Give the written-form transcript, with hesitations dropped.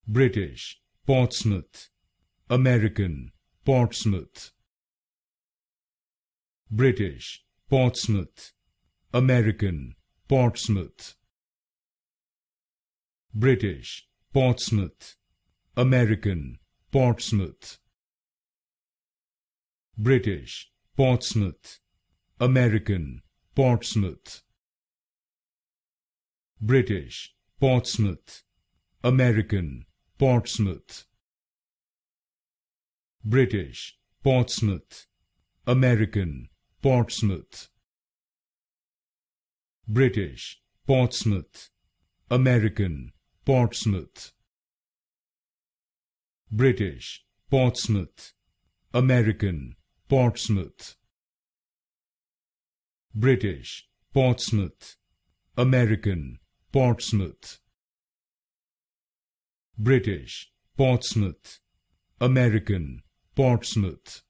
British, Portsmouth. American, Portsmouth. British, Portsmouth. American, Portsmouth. British, Portsmouth. American, Portsmouth. British, Portsmouth. American, Portsmouth. British, Portsmouth. American, Portsmouth. British, Portsmouth. American, Portsmouth. British, Portsmouth. American, Portsmouth. British, Portsmouth. American, Portsmouth. British, Portsmouth. American, Portsmouth. British, Portsmouth. American, Portsmouth.